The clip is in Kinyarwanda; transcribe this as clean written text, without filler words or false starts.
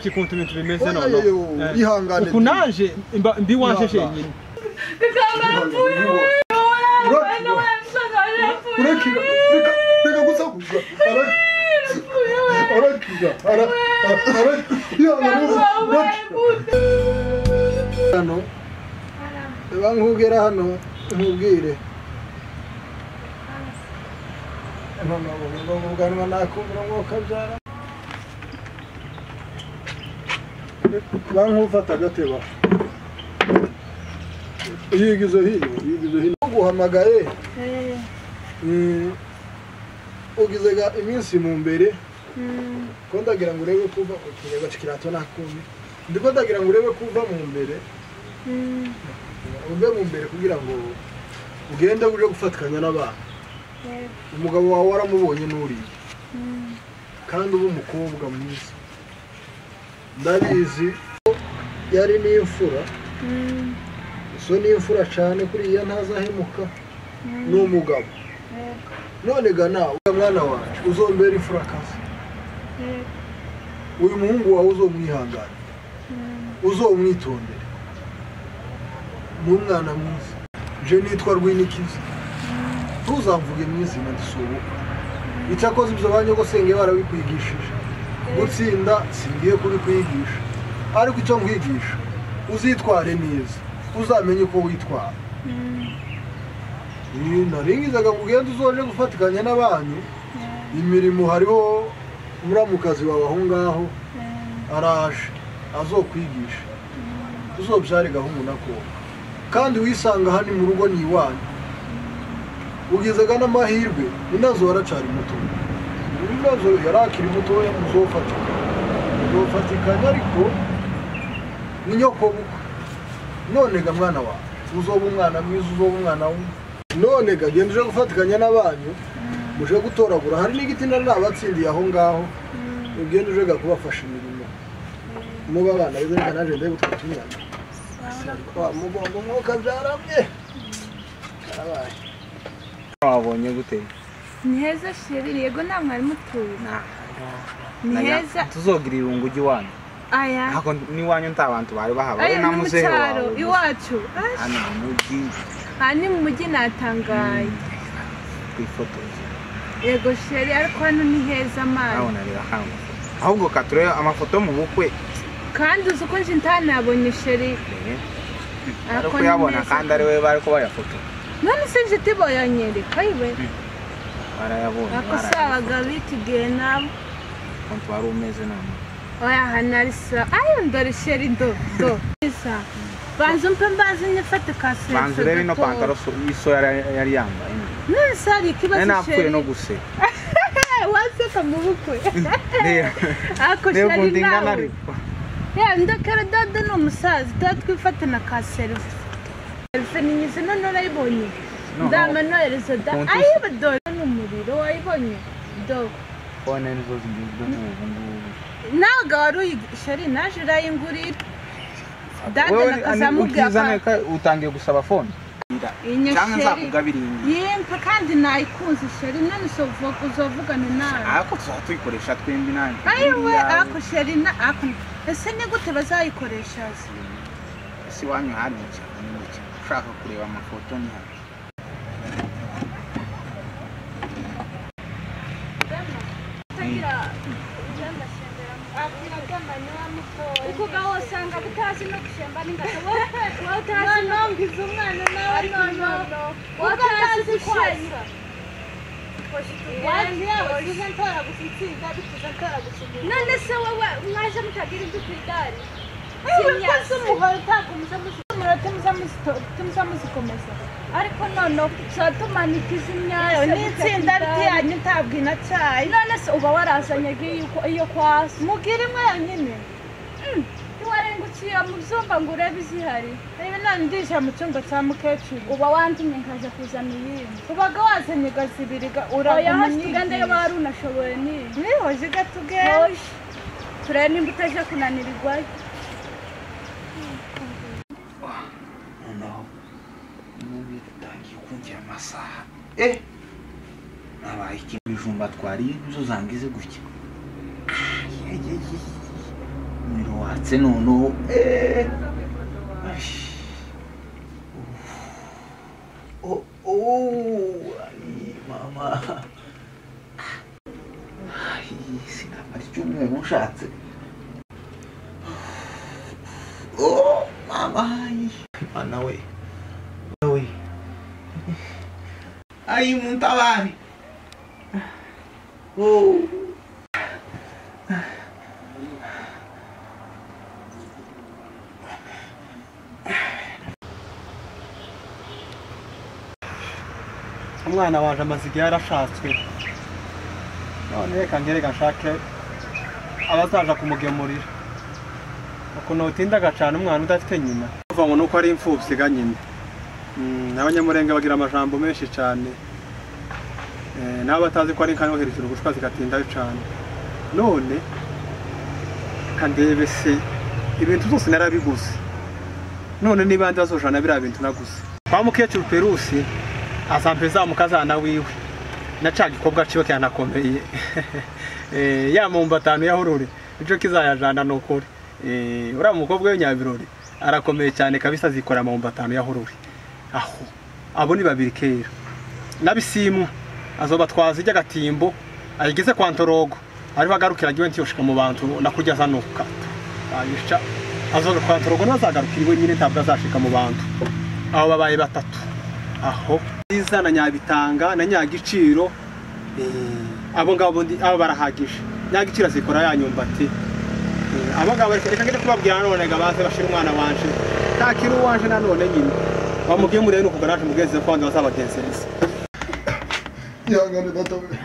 iki kuntu ibintu bimeze none ihangane ukunaje ndi wanje shenyine reka gusakuza hano nkubwira hano nkubwire ntabwo nakubwira ngo kabyara bankufata agateba yigizo hino guhamagaye ugize iminsi mu mbere ko ndagira ngo urebe kuva ukireba kirato nakumi ndiko ndagira ngo urebe kuva mu mbere uve mu mbere kugira ngo ugende uje gufatikanya n'abantu umugabo wawe waramubonye n'uriye kandi uba umukobwa mwiza ndabizi yari n'imfura so n'imfura cyane kuriya ntazahemuka n'umugabo none ga nawe mwana wacu uzombera imfurakazi uyu muhungu wawe uzomwihangana uzomwitondere n'umwana mwiza je nitwa rwinikiza ntuzamvuge mu izina ndisubuka icyakoze ibyo banyogosenge barabikwigishije gutsinda singiye kubikwigisha ariko icyo nkwigisha uzitware neza uzamenye uko witwara naringizaga ngo ugende uzoje gufatikanya n'abanyu imirimo hariho muramukazi wawe aho ngaho araje azokwigisha uzobyare gahungu n'akobwa kandi wisanga hano mu rugo ni iwanyu ugizaga n'amahirwe inazo waracari muto inazo yarakiri mutoya muzofatikanya ariko ni nyoko bukwe none ga mwana wawe uzoba umwana mwiza uzoba umwana we none ga genda uje gufatikanya n'abanyu muje gutoragura hari n'igiti nabatsindiye aho ngaho ugenda uje ga kubafasha imirimo muba abana beza reka naje ndebe utwatumwana mugomba umwuka byaramye arabaye wabonye gute ni heza sheri yego nta mwari mutuye ni heza tuzogira irungu ry'iwanyu aya hako n'iwanyu nta bantu bari bahaba ari namuzehe wawe iwacu hano mu mujyi hani mu mujyi natangaye kwifotoza yego sheri ariko hano ni heza mani abona rero hano ahubwo kature amafoto mu bukwe kandi uzi ko nje ntanabonye sheri ariko yabona kandi ari we bari ko bayafoto none se nje tiboyanyereka iwe barayabona akosabaga bitigiye nabo kontu wari umeze none oya hanarisa ayo ndore sheri do isa banzo mbazi nyafata kasese banzo rero no pantaro iso yari yambaye none sari kibazo sheri napfuye no guse waseka mu bukwe ako sheri nawe ya ndakara dada no musazi tatwifatana ka selfie ninyize none urayibonye ndama nohereza da ayiba dore n'umuriro wayibonye do one nizo zingizwe n'ubu naga wari sheri naje urayingurira dada nakazamubwira utangiye gusaba phone cyangwa nzakugabirindi yempa kandi nayikunze sheri none uzovugana nawe ariko tuzatuyikoresha twembi nanjye ayiwe ako sheri na ako ese ni gute bazayikoresha si wanyu hari cyane ushaka kureba amafoto ni hano uko gaho sanga butazi no gushemba n'ingata wowe utazi no ngize umwana nawe no utazi kwasa wanje yawe uze ntora gusitsinda bituza ntora gusubira none se wowe mwaje mutagira ibyo kwidari sinyasa umuhoro utagumuza muza musikomeza ariko none uzatumanika imyayo n'itsinda ryanyu utabwina cyayi none se uba warazanye iyo kwasi mugira imwe yonyine ntiwarengukiye mu byumba ngo urebe izihari reba none ndije mu cyumba cya mukecuru uba wandimye nkaza kuzana iyindi ubaga wazanye gazibiriga uraguma tugende yo bari unashoboye nihoje gatugende turebe nimba utaje kunanirirwayo amasaha nabaye ikibijumba twariye nizo zangize gutya Shatse nono ay mama ay sinamara icyumweru nshatse mama mana we ay muntabari umwana waje amazigi yarashatswe none reka ngereka nshake abazaja kumugemurira ukuntu utindaga cyane umwana udafite nyina uvuga ngo nuko ari imfubyi ga nyina n'abanyamurenge bagira amajambo menshi cyane nabo batazi ko ari inka yohereza ugushwa zigatindayo cyane none kandebe se ibintu byose narabiguze none nibandi bazojana biriya bintu naguze kwa mukecuru Perusi azampeza Kumukazana wiwe naca gikobwa ciwe cyanakomeye ya mumba 5 yahurure ico kizayajana nokuri ura mukobwa w'Nyabirori arakomeye cyane kabisa zikora mumba 5 yahurure aho abo ni babiri kera nabisimu azoba twazijya gatimbo ayigeze kwa Ntorogo ari bagarukira giwe ntiyoshika mu bantu nakujya zanuka ayisha azoga kwa Ntorogo nazagarukiriwe nyine ntabwo azashika mu bantu abo babaye batatu aho izana Nyabitanga na Nyagiciro abo ngabo abo barahagije Nyagiciro zikora yanyumbati abo ngabo reka ngende kubabwira none gabaze bashira umwana wanje takiru wanje nanone nyine bamugiye muri no kugaraje mugeze kwanda bazabagenzereza yangane data we